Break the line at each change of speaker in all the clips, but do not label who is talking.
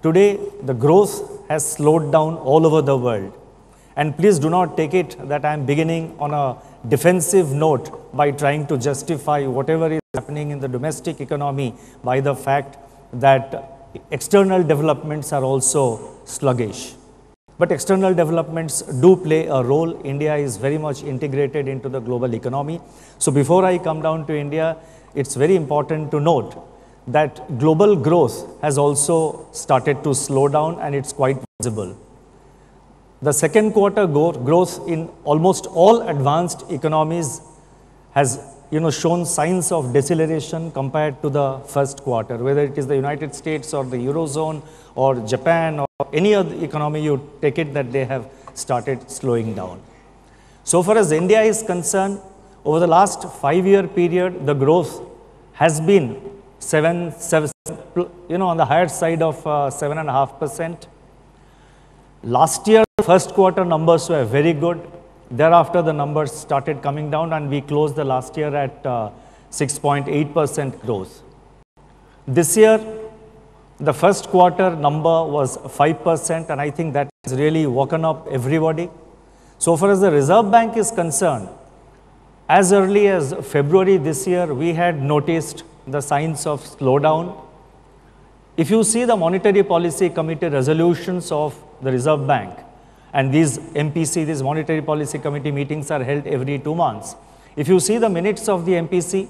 Today, the growth has slowed down all over the world. And please do not take it that I am beginning on a defensive note by trying to justify whatever is happening in the domestic economy by the fact that external developments are also sluggish. But external developments do play a role. India is very much integrated into the global economy. So before I come down to India, it's very important to note that global growth has also started to slow down, and it's quite visible. The second quarter growth in almost all advanced economies has shown signs of deceleration compared to the first quarter, whether it is the United States or the Eurozone or Japan or any other economy you take it, that they have started slowing down. So far as India is concerned, over the last 5-year period, the growth has been on the higher side of 7.5%. Last year, first quarter numbers were very good. Thereafter, the numbers started coming down, and we closed the last year at 6.8% growth. This year, the first quarter number was 5%, and I think that has really woken up everybody. So far as the Reserve Bank is concerned, as early as February this year, we had noticed the signs of slowdown. If you see the Monetary Policy Committee resolutions of the Reserve Bank, and these MPC, these Monetary Policy Committee meetings are held every 2 months. If you see the minutes of the MPC,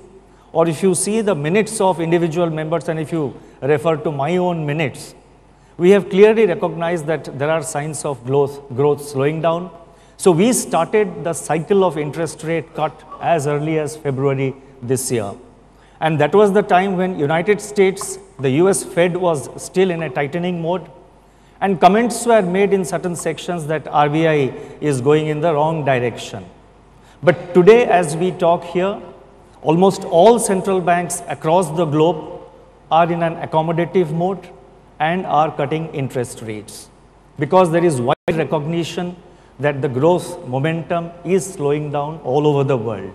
or if you see the minutes of individual members, and if you refer to my own minutes, we have clearly recognized that there are signs of growth slowing down. So we started the cycle of interest rate cut as early as February this year. And that was the time when United States, the US Fed was still in a tightening mode. And comments were made in certain sections that RBI is going in the wrong direction. But today, as we talk here, almost all central banks across the globe are in an accommodative mode and are cutting interest rates, because there is wide recognition that the growth momentum is slowing down all over the world.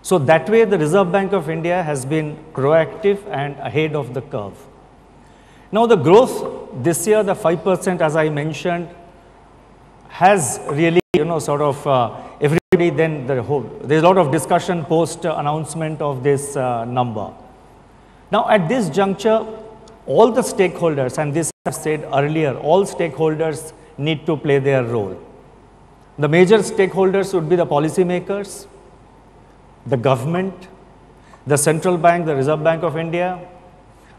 So that way, the Reserve Bank of India has been proactive and ahead of the curve. Now, the growth this year, the 5%, as I mentioned, has really, everybody then, there's a lot of discussion post announcement of this number. Now, at this juncture, all the stakeholders, and this I said earlier, all stakeholders need to play their role. The major stakeholders would be the policymakers, the government, the central bank, the Reserve Bank of India,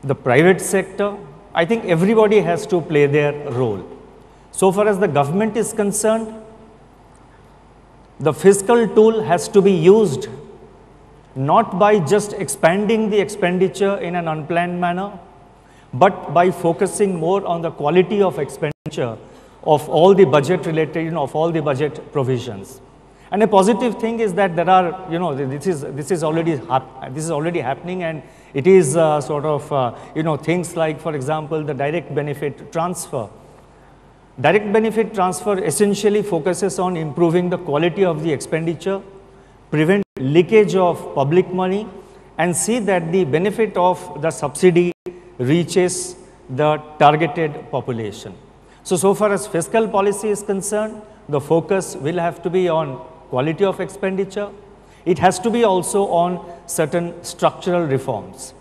the private sector. I think everybody has to play their role. So far as the government is concerned, the fiscal tool has to be used not by just expanding the expenditure in an unplanned manner, but by focusing more on the quality of expenditure of all the budget related, of all the budget provisions. And a positive thing is that there are, this is already happening, and it is things like, for example, the direct benefit transfer. Direct benefit transfer essentially focuses on improving the quality of the expenditure, prevent leakage of public money, and see that the benefit of the subsidy reaches the targeted population. So far as fiscal policy is concerned, the focus will have to be on quality of expenditure. It has to be also on certain structural reforms.